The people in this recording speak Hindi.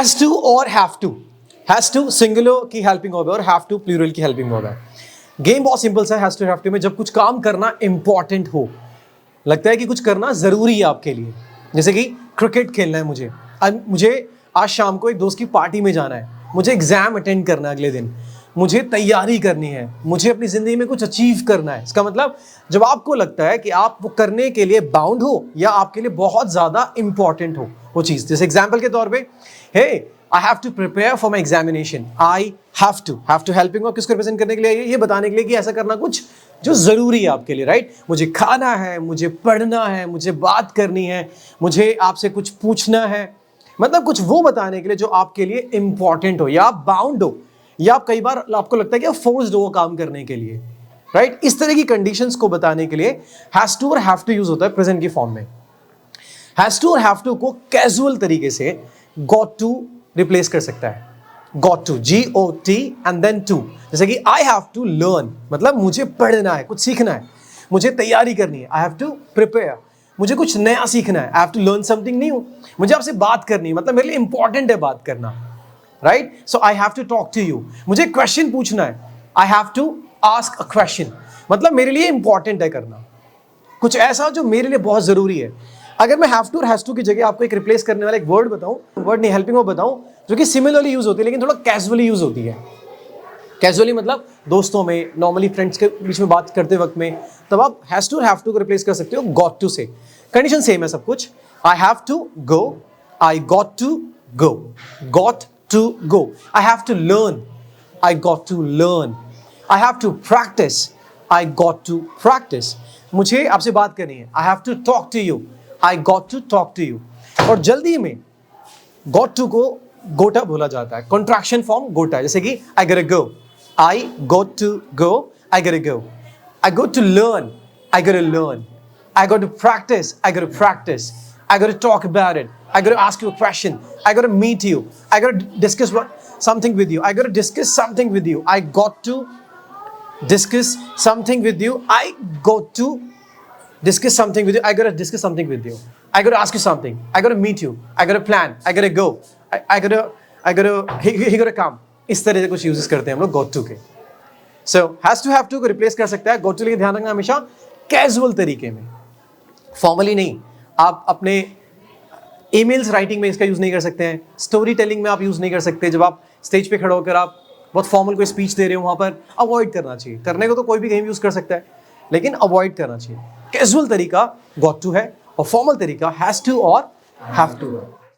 हैज टू और have to. Has to singular की हेल्पिंग वर्ब है और हैव टू प्लूरल की हेल्पिंग वर्ब है। गेम बहुत सिंपल सा है हैज टू हैव टू में, जब कुछ काम करना इंपॉर्टेंट हो, लगता है कि कुछ करना जरूरी है आपके लिए, जैसे कि क्रिकेट खेलना है मुझे आज शाम को एक दोस्त की पार्टी में जाना है, मुझे एग्जाम अटेंड करना है अगले दिन, मुझे तैयारी करनी है, मुझे अपनी जिंदगी में कुछ अचीव करना है। इसका मतलब जब आपको लगता है कि आप वो करने के लिए बाउंड हो या आपके लिए बहुत ज्यादा इंपॉर्टेंट हो वो चीज, जैसे एग्जाम्पल के तौर पे, हे आई have to prepare for my examination, I have to helping verb किसको रिप्रेजेंट करने के लिए, ये बताने के लिए कि ऐसा करना कुछ जो जरूरी है आपके लिए, राइट। मुझे खाना है, मुझे पढ़ना है, मुझे बात करनी है, मुझे आपसे कुछ पूछना है, मतलब कुछ वो बताने के लिए जो आपके लिए इंपॉर्टेंट हो, या आप बाउंड हो, या आप कई बार आपको लगता है कि आप फोर्स्ड हो काम करने के लिए, राइट। इस तरह की कंडीशंस को बताने के लिए हैज टू और हैव टू यूज होता है प्रेजेंट की फॉर्म में। हैज टू और हैव टू को कैजुअल तरीके से गॉट टू रिप्लेस कर सकता है। Got to, GOT and then to, जैसे कि आई हैव टू लर्न, मतलब मुझे पढ़ना है, कुछ सीखना है, मुझे तैयारी करनी है, आई हैव टू प्रिपेयर, मुझे कुछ नया सीखना है, I have to learn something new, मुझे आपसे बात करनी है, मतलब मेरे लिए इंपॉर्टेंट है बात करना, right. So I have to talk to you, मुझे क्वेश्चन पूछना है, I have to ask a question, मतलब मेरे लिए इंपॉर्टेंट है करना कुछ ऐसा जो मेरे लिए बहुत जरूरी है। अगर मैं हैव टू और हैज टू की जगह आपको एक रिप्लेस करने वाला एक वर्ड बताऊं, वर्ड नहीं हेल्पिंग वर्ब बताऊं, जो कि सिमिलरली यूज होती है लेकिन थोड़ा कैजुअली यूज होती है। कैजुअली मतलब दोस्तों में, नॉर्मली फ्रेंड्स के बीच में बात करते वक्त में, तब आप हैज टू और हैव टू को रिप्लेस कर सकते हो गॉट टू से। कंडीशन सेम है सब कुछ। I have to go, I got to go, got to go. I have to learn, I got to learn. I have to practise, I got to practise. मुझे आपसे बात करनी है, I have to talk to you, I got to talk to you. और जल्दी में गॉट टू को गोटा बोला जाता है, कॉन्ट्रैक्शन फॉर्म गोटा, जैसे कि आई got to go, I got to go, I got to go, I got to learn, I got to learn, I got to practise, I got to practise, I got to talk about it, I got to ask you a question, I got to meet you, I got to discuss something with you, I got to discuss something with you, I got to discuss something with you, I got to discuss something with you, I got to discuss something with you, I got to ask you something, I got to meet you, I got to plan, I got to go, I got to he got to come। इस तरह से कुछ यूजेस करते हैं हम लोग got to के। So has to have to को रिप्लेस कर सकता है got to, लेकिन ध्यान रखना हमेशा कैजुअल तरीके में, फॉर्मली नहीं। आप अपने ईमेल्स राइटिंग में इसका यूज नहीं कर सकते हैं, स्टोरी टेलिंग में आप यूज नहीं कर सकते, जब आप स्टेज पे खड़े होकर आप बहुत फॉर्मल कोई स्पीच दे रहे हो, वहां पर अवॉइड करना चाहिए। करने को तो कोई भी कहीं यूज कर सकता है, लेकिन अवॉइड करना चाहिए। कैजुअल तरीका गॉट टू है और फॉर्मल तरीका हैज टू और हैव टू है।